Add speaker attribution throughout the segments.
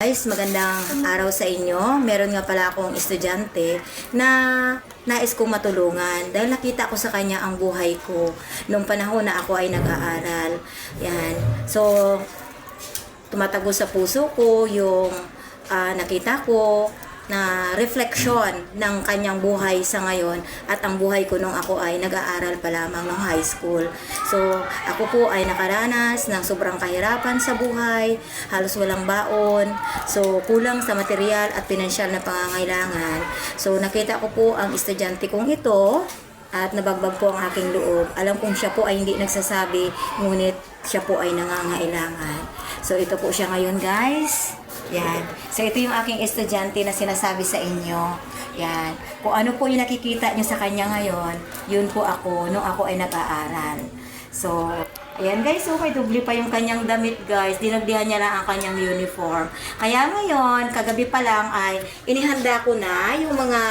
Speaker 1: Guys, magandang araw sa inyo. Meron nga pala akong estudyante na nais kong matulungan dahil nakita ko sa kanya ang buhay ko nung panahon na ako ay nag-aaral. Yan. So, tumatago sa puso ko yung nakita ko na refleksyon ng kanyang buhay sa ngayon at ang buhay ko nung ako ay nag-aaral pa lamang ng high school. So, ako po ay nakaranas ng sobrang kahirapan sa buhay, halos walang baon, so kulang sa material at pinansyal na pangangailangan. So, nakita ko po ang estudyante kong ito at nabagbag po ang aking loob. Alam kong siya po ay hindi nagsasabi, ngunit siya po ay nangangailangan. So, ito po siya ngayon, guys. Yan. So, ito yung aking estudyante na sinasabi sa inyo. Yan. Kung ano po yung nakikita nyo sa kanya ngayon, yun po ako, nung ako ay nag-aaral. So, ayan guys, so may dubli pa yung kanyang damit guys. Dinagdihan niya lang ang kanyang uniform. Kaya ngayon, kagabi pa lang ay inihanda ko na yung mga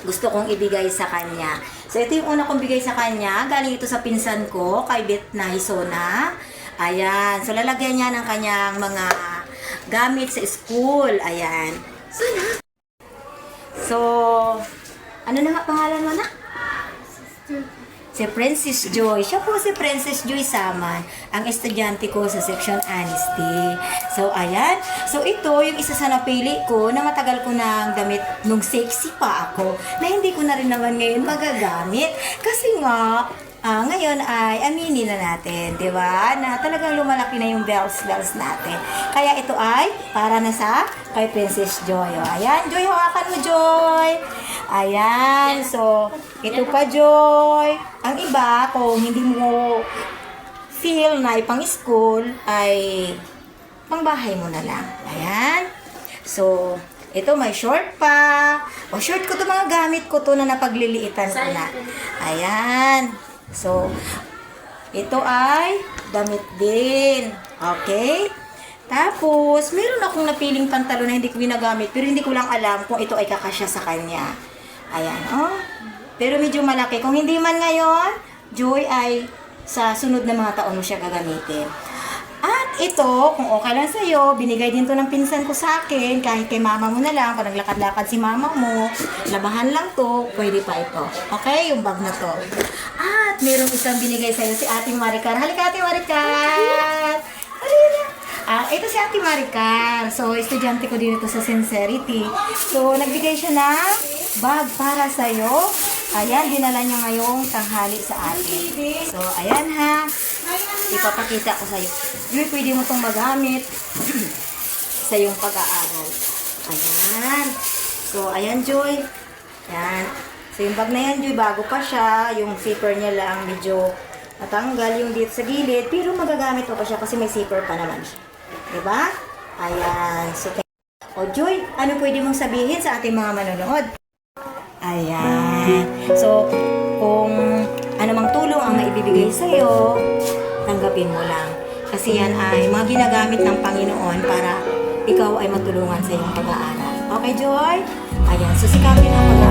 Speaker 1: gusto kong ibigay sa kanya. So, ito yung una kong bigay sa kanya. Galing ito sa pinsan ko, kay Beth na Hisona. Ayan. So, lalagyan niya ng kanyang mga gamit sa school. Ayan. So, ano na nga pangalan mo na? Si Princess Joy. Siya po si Princess Joy Saman, ang estudyante ko sa section honesty. So, ayan. So, ito yung isa sa napili ko na matagal ko nang damit nung sexy pa ako na hindi ko na rin naman ngayon magagamit. Kasi nga, ngayon ay aminin na natin, di ba? Na talagang lumalaki na yung bells natin. Kaya ito ay para na sa kay Princess Joy. O, ayan, Joy, hawakan mo, Joy. Ayan, so, ito pa, Joy. Ang iba, kung hindi mo feel na ipang school, ay pangbahay mo na lang. Ayan. So, ito may short pa. O, short ko to, mga gamit ko to na napagliliitan ko na. Ayan. So, ito ay damit din. Okay? Tapos, meron akong napiling pantalon na hindi ko ginagamit, pero hindi ko lang alam kung ito ay kakasya sa kanya. Ayan, oh. Pero medyo malaki. Kung hindi man ngayon, Joy, ay sa sunod na mga taon mo siya gagamitin. At ito, kung okay lang sa'yo, binigay din to ng pinsan ko sa akin, kahit kay mama mo na lang, kung naglakad-lakad si mama mo, labahan lang to, pwede pa ito. Okay? Yung bag na to. At merong isang binigay sa'yo si Ate Maricar. Halika, Ate Maricar! Halika! Ito si Ate Maricar. So, estudyante ko din ito sa Sincerity. So, nagbigay siya ng bag para sa'yo. Ayan, dinala niya ngayong tanghali sa atin. So, ayan ha. Ipapakita ko sa'yo. Joy, pwede mo itong magamit sa iyong pag-aaral. Ayan. So, ayan, Joy. Ayan. So, yung bag na yan, Joy, bago pa siya. Yung zipper niya lang medyo natanggal yung dito sa gilid. Pero magagamit mo pa siya kasi may zipper pa naman siya. Diba? Ayan. So, o, Joy, ano pwede mong sabihin sa ating mga manonood? Ayan. So, kung anumang tulong ang maibibigay sa'yo, tanggapin mo lang. Kasi yan ay mga ginagamit ng Panginoon para ikaw ay matulungan sa iyong pag-aaral. Okay, Joy? Ayan. So, sikapin ang pag-aaral.